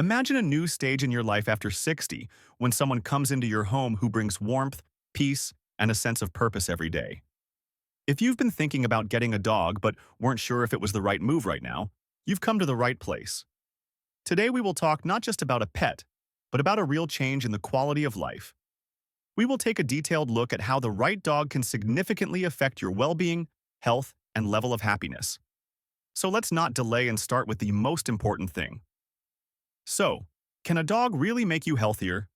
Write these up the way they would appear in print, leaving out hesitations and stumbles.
Imagine a new stage in your life after 60 when someone comes into your home who brings warmth, peace, and a sense of purpose every day. If you've been thinking about getting a dog but weren't sure if it was the right move right now, you've come to the right place. Today we will talk not just about a pet, but about a real change in the quality of life. We will take a detailed look at how the right dog can significantly affect your well-being, health, and level of happiness. So let's not delay and start with the most important thing. So, can a dog really make you healthier?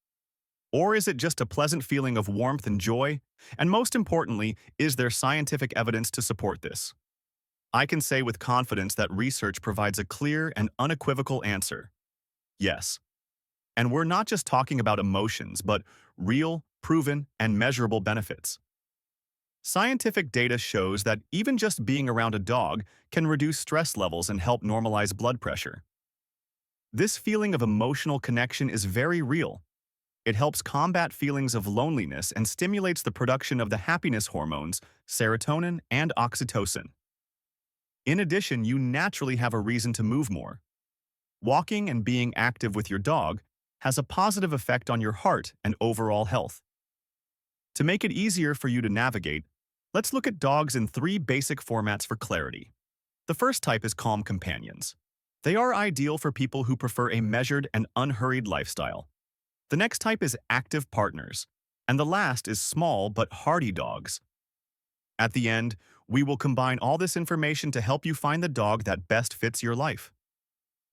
Or is it just a pleasant feeling of warmth and joy? And most importantly, is there scientific evidence to support this? I can say with confidence that research provides a clear and unequivocal answer. Yes. And we're not just talking about emotions, but real, proven, and measurable benefits. Scientific data shows that even just being around a dog can reduce stress levels and help normalize blood pressure. This feeling of emotional connection is very real. It helps combat feelings of loneliness and stimulates the production of the happiness hormones, serotonin and oxytocin. In addition, you naturally have a reason to move more. Walking and being active with your dog has a positive effect on your heart and overall health. To make it easier for you to navigate, let's look at dogs in 3 basic formats for clarity. The first type is calm companions. They are ideal for people who prefer a measured and unhurried lifestyle. The next type is active partners, and the last is small but hardy dogs. At the end, we will combine all this information to help you find the dog that best fits your life.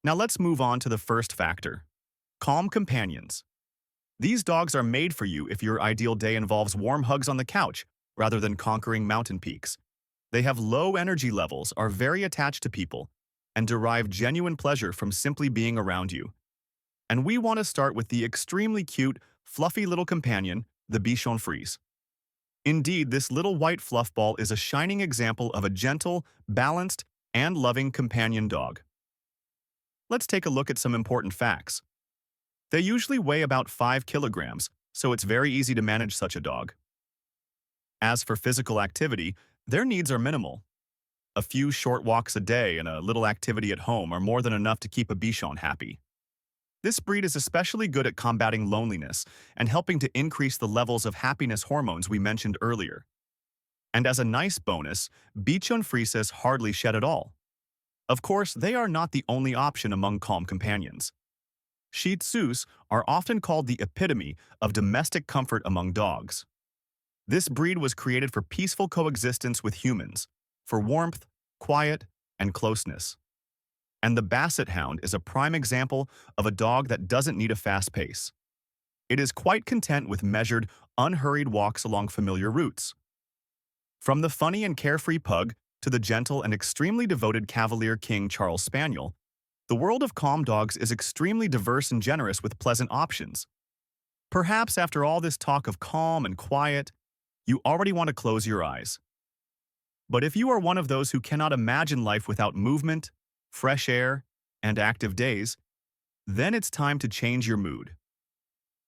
Now let's move on to the first factor, calm companions. These dogs are made for you if your ideal day involves warm hugs on the couch rather than conquering mountain peaks. They have low energy levels, are very attached to people, and derive genuine pleasure from simply being around you. And we want to start with the extremely cute, fluffy little companion, the Bichon Frise. Indeed, this little white fluffball is a shining example of a gentle, balanced, and loving companion dog. Let's take a look at some important facts. They usually weigh about 5 kilograms, so it's very easy to manage such a dog. As for physical activity, their needs are minimal. A few short walks a day and a little activity at home are more than enough to keep a Bichon happy. This breed is especially good at combating loneliness and helping to increase the levels of happiness hormones we mentioned earlier. And as a nice bonus, Bichon Frises hardly shed at all. Of course, they are not the only option among calm companions. Shih Tzus are often called the epitome of domestic comfort among dogs. This breed was created for peaceful coexistence with humans, for warmth, quiet, and closeness. And the Basset Hound is a prime example of a dog that doesn't need a fast pace. It is quite content with measured, unhurried walks along familiar routes. From the funny and carefree pug to the gentle and extremely devoted Cavalier King Charles Spaniel, the world of calm dogs is extremely diverse and generous with pleasant options. Perhaps after all this talk of calm and quiet, you already want to close your eyes. But if you are one of those who cannot imagine life without movement, fresh air, and active days, then it's time to change your mood.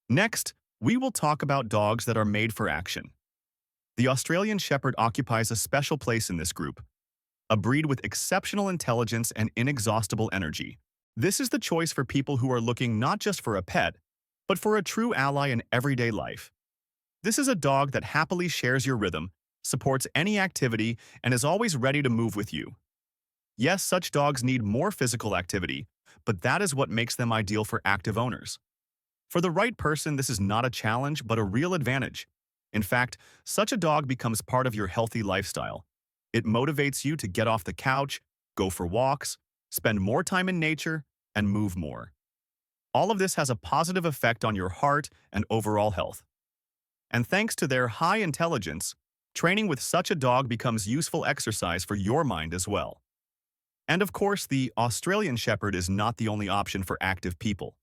Next, we will talk about dogs that are made for action. The Australian Shepherd occupies a special place in this group, a breed with exceptional intelligence and inexhaustible energy. This is the choice for people who are looking not just for a pet, but for a true ally in everyday life. This is a dog that happily shares your rhythm, supports any activity, and is always ready to move with you. Yes, such dogs need more physical activity, but that is what makes them ideal for active owners. For the right person, this is not a challenge, but a real advantage. In fact, such a dog becomes part of your healthy lifestyle. It motivates you to get off the couch, go for walks, spend more time in nature, and move more. All of this has a positive effect on your heart and overall health. And thanks to their high intelligence, training with such a dog becomes useful exercise for your mind as well. And of course, the Australian Shepherd is not the only option for active people.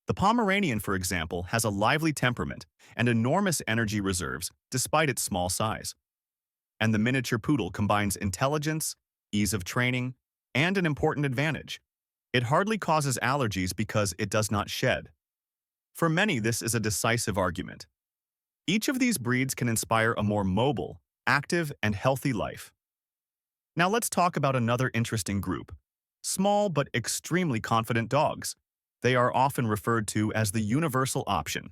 The Pomeranian, for example, has a lively temperament and enormous energy reserves despite its small size. And the miniature poodle combines intelligence, ease of training, and an important advantage. It hardly causes allergies because it does not shed. For many, this is a decisive argument. Each of these breeds can inspire a more mobile, active, and healthy life. Now let's talk about another interesting group, small but extremely confident dogs, They are often referred to as the universal option.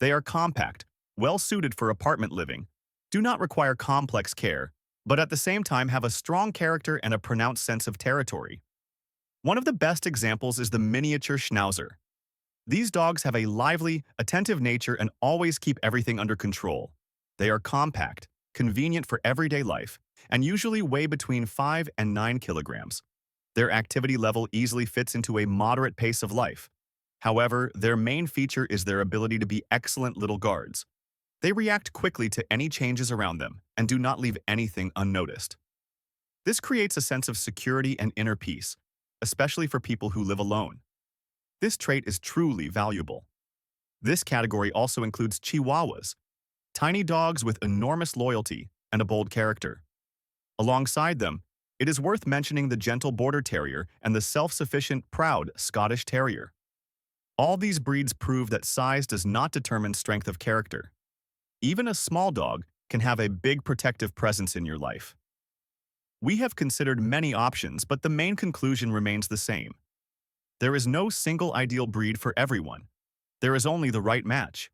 They are compact, well-suited for apartment living, do not require complex care, but at the same time have a strong character and a pronounced sense of territory. One of the best examples is the miniature Schnauzer. These dogs have a lively, attentive nature and always keep everything under control. They are compact, convenient for everyday life, and usually weigh between 5 and 9 kilograms. Their activity level easily fits into a moderate pace of life. However, their main feature is their ability to be excellent little guards. They react quickly to any changes around them and do not leave anything unnoticed. This creates a sense of security and inner peace, especially for people who live alone. This trait is truly valuable. This category also includes Chihuahuas, tiny dogs with enormous loyalty and a bold character. Alongside them, it is worth mentioning the gentle Border Terrier and the self-sufficient, proud Scottish Terrier. All these breeds prove that size does not determine strength of character. Even a small dog can have a big protective presence in your life. We have considered many options, but the main conclusion remains the same. There is no single ideal breed for everyone. There is only the right match.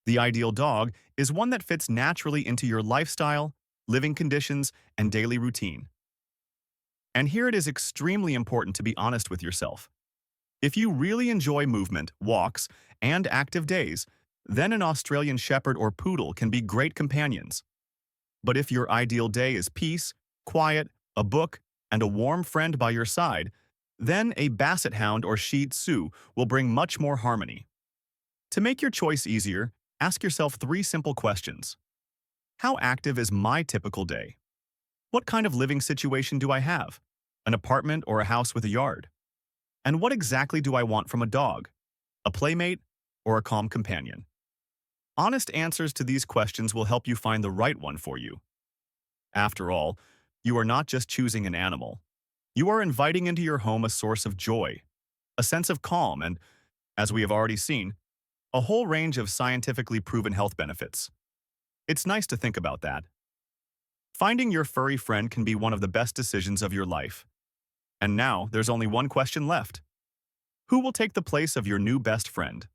The ideal dog is one that fits naturally into your lifestyle, living conditions, and daily routine. And here it is extremely important to be honest with yourself. If you really enjoy movement, walks, and active days, then an Australian Shepherd or Poodle can be great companions. But if your ideal day is peace, quiet, a book, and a warm friend by your side, then a Basset Hound or Shih Tzu will bring much more harmony. To make your choice easier, ask yourself 3 simple questions. How active is my typical day? What kind of living situation do I have? An apartment or a house with a yard? And what exactly do I want from a dog? A playmate or a calm companion? Honest answers to these questions will help you find the right one for you. After all, you are not just choosing an animal. You are inviting into your home a source of joy, a sense of calm, and, as we have already seen, a whole range of scientifically proven health benefits. It's nice to think about that. Finding your furry friend can be one of the best decisions of your life. And now, there's only one question left. Who will take the place of your new best friend?